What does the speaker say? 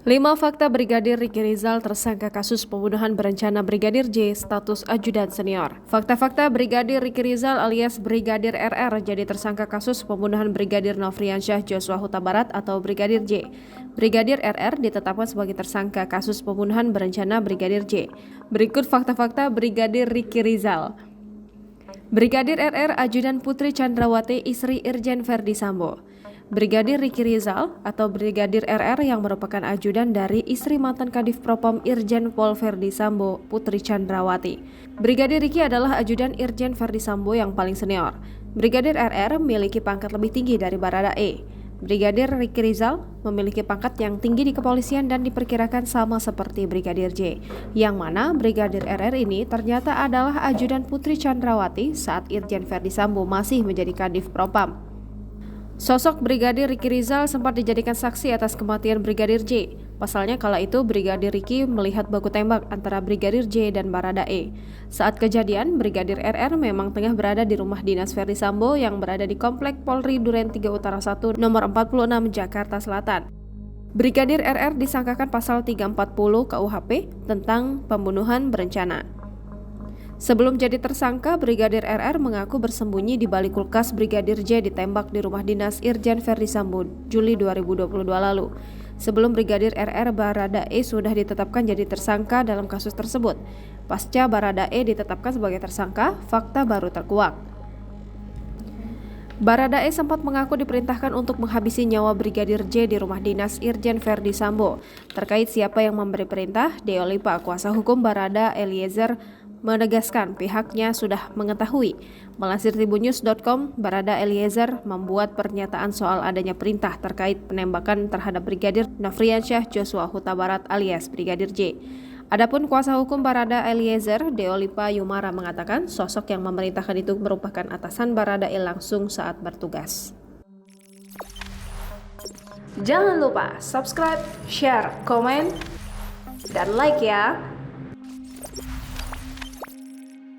5 fakta Brigadir Riki Rizal tersangka kasus pembunuhan berencana Brigadir J status ajudan senior. Fakta-fakta Brigadir Riki Rizal alias Brigadir RR jadi tersangka kasus pembunuhan Brigadir Nofriansyah Joshua Huta Barat atau Brigadir J. Brigadir RR ditetapkan sebagai tersangka kasus pembunuhan berencana Brigadir J. Berikut fakta-fakta Brigadir Riki Rizal. Brigadir RR ajudan Putri Chandrawati istri Irjen Verdi Sambo. Brigadir Riki Rizal atau Brigadir RR yang merupakan ajudan dari istri mantan Kadif Propam Irjen Pol Verdi Sambo, Putri Chandrawati. Brigadir Riki adalah ajudan Irjen Verdi Sambo yang paling senior. Brigadir RR memiliki pangkat lebih tinggi dari Baradae. Brigadir Riki Rizal memiliki pangkat yang tinggi di kepolisian dan diperkirakan sama seperti Brigadir J, yang mana Brigadir RR ini ternyata adalah ajudan Putri Chandrawati saat Irjen Verdi Sambo masih menjadi Kadif Propam. Sosok Brigadir Riki Rizal sempat dijadikan saksi atas kematian Brigadir J. Pasalnya kala itu Brigadir Riki melihat baku tembak antara Brigadir J dan Baradae. Saat kejadian, Brigadir RR memang tengah berada di rumah dinas Verdi Sambo yang berada di Komplek Polri Duren 3 Utara 1 nomor 46 Jakarta Selatan. Brigadir RR disangkakan pasal 340 KUHP tentang pembunuhan berencana. Sebelum jadi tersangka, Brigadir RR mengaku bersembunyi di balik kulkas Brigadir J ditembak di rumah dinas Irjen Verdi Sambo Juli 2022 lalu. Sebelum Brigadir RR, Baradae sudah ditetapkan jadi tersangka dalam kasus tersebut. Pasca Baradae ditetapkan sebagai tersangka, fakta baru terkuak. Baradae sempat mengaku diperintahkan untuk menghabisi nyawa Brigadir J di rumah dinas Irjen Verdi Sambo. Terkait siapa yang memberi perintah, Deo Lipa, kuasa hukum Barada Eliezer, menegaskan pihaknya sudah mengetahui. Melansir tribunnews.com, Barada Eliezer membuat pernyataan soal adanya perintah terkait penembakan terhadap Brigadir Nofriansyah Joshua Huta Barat alias Brigadir J. Adapun kuasa hukum Barada Eliezer, Deo Lipa Yumara, mengatakan sosok yang memerintahkan itu merupakan atasan Baradae langsung saat bertugas. Jangan lupa subscribe, share, komen, dan like ya!